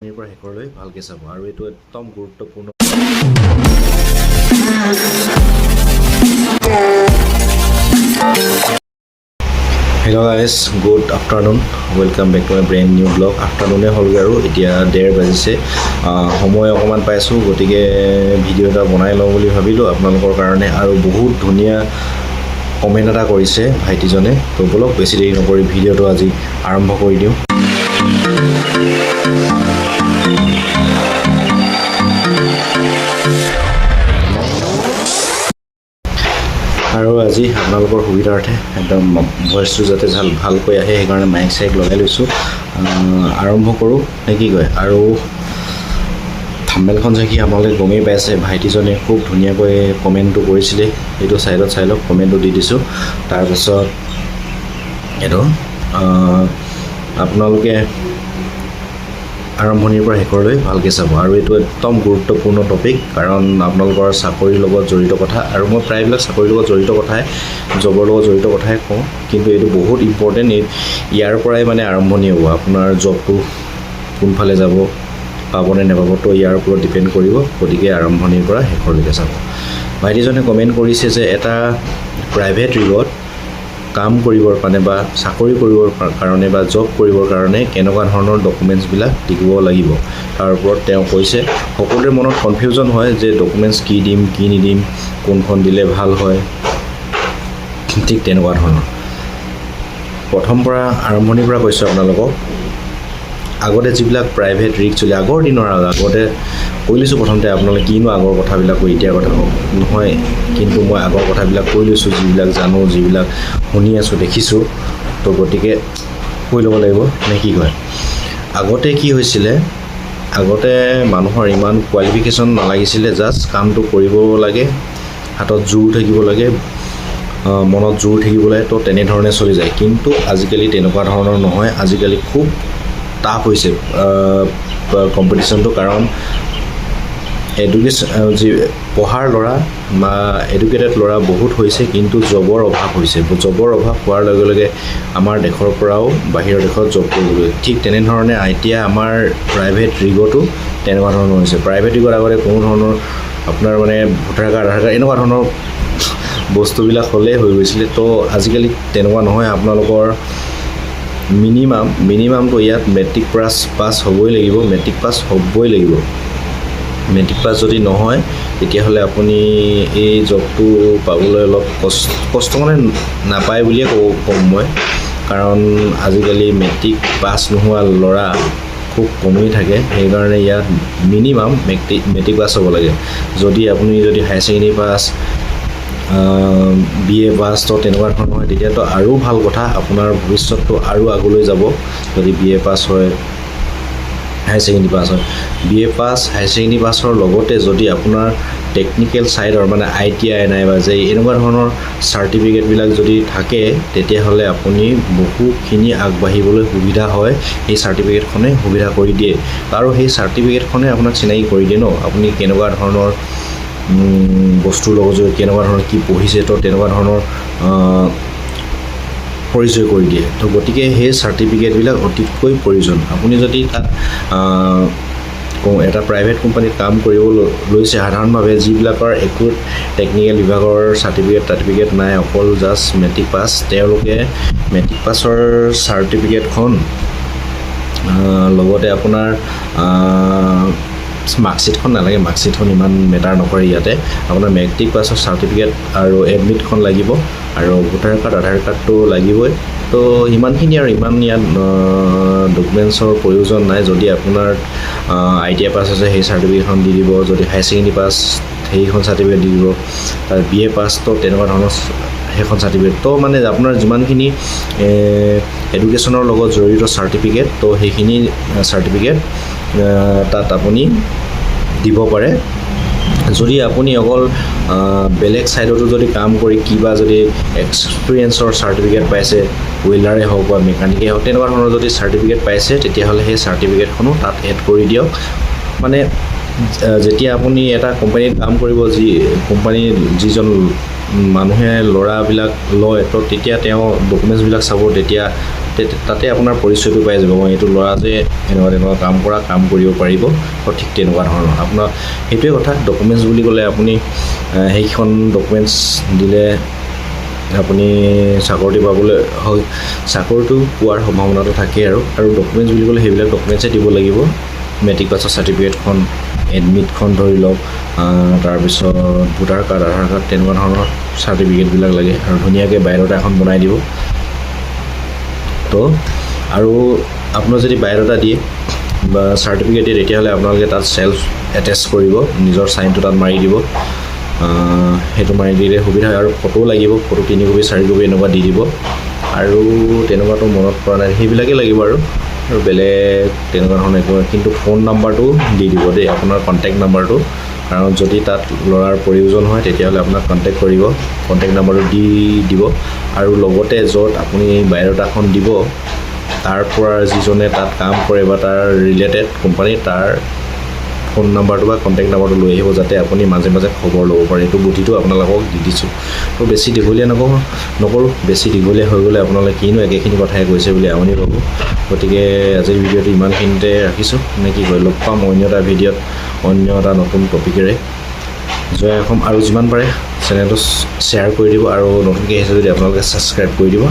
পৰা শেষৰলৈ ভালকৈ চাব আৰু এইটো একদম গুৰুত্বপূৰ্ণ। Hello' guys, good afternoon, welcome back to my brand new blog. আফটাৰনুনে হ'লগৈ আৰু এতিয়া 1:30 বাজিছে। সময় অকণমান পাইছোঁ, গতিকে ভিডিঅ' এটা বনাই লওঁ বুলি ভাবিলোঁ আপোনালোকৰ কাৰণে। আৰু বহুত ধুনীয়া কমেণ্ট এটা কৰিছে ভাইটিজনে, তো বলক বেছি দেৰি নকৰি ভিডিঅ'টো আজি আৰম্ভ কৰি দিওঁ। আৰু আজি আপোনালোকৰ সুবিধাৰ্থে একদম ভইচটো যাতে ভালকৈ আহে সেইকাৰণে মাইক চাইক লগাই লৈছোঁ। আৰম্ভ কৰোঁ নে কি কয়? আৰু থাম্বনেইলখন চাই আপোনালোকে গমেই পাইছে, ভাইটিজনে খুব ধুনীয়াকৈ কমেণ্টটো কৰিছিলে, এইটো ছাইডত চাই লওক, কমেণ্টটো দি দিছোঁ। তাৰপিছত এইটো আপোনালোকে আৰম্ভণিৰ পৰা শেষৰলৈ ভালকৈ চাব আৰু এইটো একদম গুৰুত্বপূৰ্ণ টপিক, কাৰণ আপোনালোকৰ চাকৰিৰ লগত জড়িত কথা। আৰু মই প্ৰায়বিলাক চাকৰিৰ লগত জড়িত কথাই, জবৰ লগত জড়িত কথাই কওঁ, কিন্তু এইটো বহুত ইম্পৰ্টেণ্ট। ইয়াৰ পৰাই মানে আৰম্ভণি হ'ব, আপোনাৰ জবটো কোনফালে যাব, পাবনে নাপাব, তো ইয়াৰ ওপৰত ডিপেণ্ড কৰিব। গতিকে আৰম্ভণিৰ পৰা শেষৰলৈকে চাব। ভাইটিজনে কমেণ্ট কৰিছে যে এটা প্ৰাইভেট ৰিগত কাম কৰিবৰ কাৰণে বা চাকৰি কৰিবৰ কাৰণে বা জব কৰিবৰ কাৰণে কেনেকুৱা ধৰণৰ ডকুমেণ্টছবিলাক লিখিব লাগিব, তাৰ ওপৰত তেওঁ কৈছে। সকলোৰে মনত কনফিউজন হয় যে ডকুমেণ্টছ কি দিম কি নিদিম, কোনখন দিলে ভাল হয়, ঠিক তেনেকুৱা ধৰণৰ। প্ৰথম পৰা আৰম্ভণিৰ পৰা কৈছোঁ আপোনালোকক, আগতে যিবিলাক প্ৰাইভেট ৰিগ চলি আগৰ দিনৰ আগতে কৈ লৈছোঁ। প্ৰথমতে আপোনালোকে কিনো আগৰ কথাবিলাক কৈ এতিয়াৰ কথা নহয়, কিন্তু মই আগৰ কথাবিলাক কৈ লৈছোঁ, যিবিলাক জানো, যিবিলাক শুনি আছোঁ, দেখিছোঁ, তো গতিকে কৈ ল'ব লাগিব নে কি কয়? আগতে কি হৈছিলে, আগতে মানুহৰ ইমান কোৱালিফিকেশ্যন নালাগিছিলে, জাষ্ট কামটো কৰিব লাগে, হাতত জোৰ থাকিব লাগে, মনত জোৰ থাকিব লাগে, তো তেনেধৰণে চলি যায়। কিন্তু আজিকালি তেনেকুৱা ধৰণৰ নহয়, আজিকালি খুব টাফ হৈছে কম্পিটিশ্যনটো। কাৰণ যি পঢ়াৰ ল'ৰা বা এডুকেটেড ল'ৰা বহুত হৈছে, কিন্তু জবৰ অভাৱ হৈছে। জবৰ অভাৱ হোৱাৰ লগে লগে আমাৰ দেশৰ পৰাও বাহিৰৰ দেশত জব কৰিবলৈ, ঠিক তেনেধৰণে এতিয়া আমাৰ প্ৰাইভেট ৰিগতো তেনেকুৱা ধৰণৰ হৈছে। প্ৰাইভেট ৰিগত আগতে কোনো ধৰণৰ আপোনাৰ মানে ভোটাৰ কাৰ্ড, আধাৰ কাৰ্ড এনেকুৱা ধৰণৰ বস্তুবিলাক হ'লেই হৈ গৈছিলে। তো আজিকালি তেনেকুৱা নহয়, আপোনালোকৰ মিনিমামটো ইয়াত মেট্ৰিক পাছ হ'বই লাগিব, মেট্ৰিক পাছ হ'বই লাগিব। মেট্ৰিক পাছ যদি নহয়, তেতিয়াহ'লে আপুনি এই জবটো পাবলৈ অলপ কষ্ট মানে নাপায় বুলিয়ে ক'ম মই। কাৰণ আজিকালি মেট্ৰিক পাছ নোহোৱা ল'ৰা খুব কমেই থাকে, সেইকাৰণে ইয়াত মিনিমাম মেট্ৰিক পাছ হ'ব লাগে। যদি আপুনি হায়াৰ ছেকেণ্ডেৰী পাছ, BA পাছ, তো তেনেকুৱা ধৰণৰ হয়, তেতিয়াতো আৰু ভাল কথা, আপোনাৰ ভৱিষ্যতটো আৰু আগলৈ যাব। যদি BA পাছ হয়, হায়াৰ ছেকেণ্ডেৰী পাছ হয়, BA পাছ, হায়াৰ ছেকেণ্ডেৰী পাছৰ লগতে যদি আপোনাৰ টেকনিকেল ছাইডৰ মানে ITI নাইবা যে এনেকুৱা ধৰণৰ চাৰ্টিফিকেটবিলাক যদি থাকে, তেতিয়াহ'লে আপুনি বহুখিনি আগবাঢ়িবলৈ সুবিধা হয়। সেই চাৰ্টিফিকেটখনে সুবিধা কৰি দিয়ে, আৰু সেই চাৰ্টিফিকেটখনে আপোনাক চিনাকি কৰি দিয়ে ন, আপুনি কেনেকুৱা ধৰণৰ বস্তুৰ লগত কেনেকুৱা ধৰণৰ কি পঢ়িছে, তো তেনেকুৱা ধৰণৰ পৰিচয় কৰি দিয়ে। তো গতিকে সেই চাৰ্টিফিকেটবিলাক অতিকৈ প্ৰয়োজন। আপুনি যদি তাত এটা প্ৰাইভেট কোম্পানীত কাম কৰিব লৈছে, সাধাৰণভাৱে যিবিলাকৰ একো টেকনিকেল বিভাগৰ চাৰ্টিফিকেট নাই, অকল জাষ্ট মেট্ৰিক পাছ, তেওঁলোকে মেট্ৰিক পাছৰ চাৰ্টিফিকেটখন লগতে আপোনাৰ মাৰ্কশ্বিটখন নালাগে, মাৰ্কশ্বিটখন ইমান মেটাৰ নকৰে ইয়াতে। আপোনাৰ মেট্ৰিক পাছৰ চাৰ্টিফিকেট আৰু এডমিটখন লাগিব, আৰু ভোটাৰ কাৰ্ড, আধাৰ কাৰ্ডটো লাগিবই। তো ইমানখিনি, আৰু ইমান ইয়াত ডকুমেণ্টছৰ প্ৰয়োজন নাই। যদি আপোনাৰ ITI পাছ আছে, সেই চাৰ্টিফিকেটখন দি দিব। যদি হায়াৰ ছেকেণ্ডেৰী পাছ, সেইখন চাৰ্টিফিকেট দি দিব। তাৰ BA পাছ, তো তেনেকুৱা ধৰণৰ সেইখন চাৰ্টিফিকেট। তো মানে আপোনাৰ যিমানখিনি এডুকেশ্যনৰ লগত জড়িত চাৰ্টিফিকেট, তো সেইখিনি চাৰ্টিফিকেট তাত আপুনি দিব পাৰে। যদি আপুনি অকল বেলেগ ছাইডতো যদি কাম কৰি কিবা যদি এক্সপিৰিয়েঞ্চৰ চাৰ্টিফিকেট পাইছে, ৱেল্ডাৰে হওক বা মেকানিকেই হওক, তেনেকুৱা ধৰণৰ যদি চাৰ্টিফিকেট পাইছে, তেতিয়াহ'লে সেই চাৰ্টিফিকেটখনো তাত এড কৰি দিয়ক। মানে যেতিয়া আপুনি এটা কোম্পানীত কাম কৰিব, যি কোম্পানীৰ যিজন মানুহে ল'ৰাবিলাক লয় তো তেতিয়া তেওঁ ডকুমেণ্টছবিলাক চাব তেতিয়া তাতে আপোনাৰ পৰিচয়টো পাই যাব মই এইটো ল'ৰা যে এনেকুৱা তেনেকুৱা কাম কৰিব পাৰিব তো ঠিক তেনেকুৱা ধৰণৰ আপোনাৰ সেইটোৱে কথা ডকুমেণ্টছ বুলি ক'লে আপুনি সেইখন ডকুমেণ্টছ দিলে আপুনি চাকৰি পাবলৈ হয় চাকৰিটো পোৱাৰ সম্ভাৱনাটো থাকে আৰু ডকুমেণ্টছ বুলি ক'লে সেইবিলাক ডকুমেণ্টছে দিব লাগিব মেট্ৰিক পাছৰ চাৰ্টিফিকেটখন এডমিটখন ধৰি লওক তাৰপিছত ভোটাৰ কাৰ্ড আধাৰ কাৰ্ড তেনেকুৱা ধৰণৰ চাৰ্টিফিকেটবিলাক লাগে আৰু ধুনীয়াকৈ বায়'ডাটা এখন বনাই দিব তো আৰু আপোনাৰ যদি বায়'ডাটা দিয়ে বা চাৰ্টিফিকেট দিয়ে তেতিয়াহ'লে আপোনালোকে তাত চেল্ফ এটেচ কৰিব নিজৰ চাইনটো তাত মাৰি দিব সেইটো মাৰি দিলে সুবিধা হয় আৰু ফটো লাগিব ফটো 3 কপি 4 কপি এনেকুৱা দি দিব আৰু তেনেকুৱাতো মনত পৰা নাই সেইবিলাকেই লাগিব আৰু বেলেগ তেনেকুৱা ধৰণৰ একো কিন্তু ফোন নাম্বাৰটো দি দিব দেই আপোনাৰ কণ্টেক্ট নাম্বাৰটো কাৰণ যদি তাত ল'ৰাৰ প্ৰয়োজন হয় তেতিয়াহ'লে আপোনাক কণ্টেক্ট কৰিব কণ্টেক্ট নাম্বাৰটো দি দিব আৰু লগতে য'ত আপুনি বায়'ডাটাখন দিব তাৰ পৰা যিজনে তাত কাম কৰে বা তাৰ ৰিলেটেড কোম্পানী তাৰ ফোন নাম্বাৰটো বা কণ্টেক্ট নাম্বাৰটো লৈ আহিব যাতে আপুনি মাজে মাজে খবৰ ল'ব পাৰে এইটো বুদ্ধিটো আপোনালোকক দি দিছোঁ তো বেছি দীঘলীয়া নকৰোঁ বেছি দীঘলীয়া হৈ গ'লে আপোনালোকে কিনো একেখিনি কথাই কৈছে বুলি আমনি পাব গতিকে আজিৰ ভিডিঅ'টো ইমানখিনিতে ৰাখিছোঁ নে কি কয় লগ পাম অন্য এটা ভিডিঅ'ত অন্য এটা নতুন টপিকেৰে জয় অসম আৰু যিমান পাৰে চেনেলটো শ্বেয়াৰ কৰি দিব আৰু নতুনকৈ আহিছে যদি আপোনালোকে ছাবস্ক্ৰাইব কৰি দিব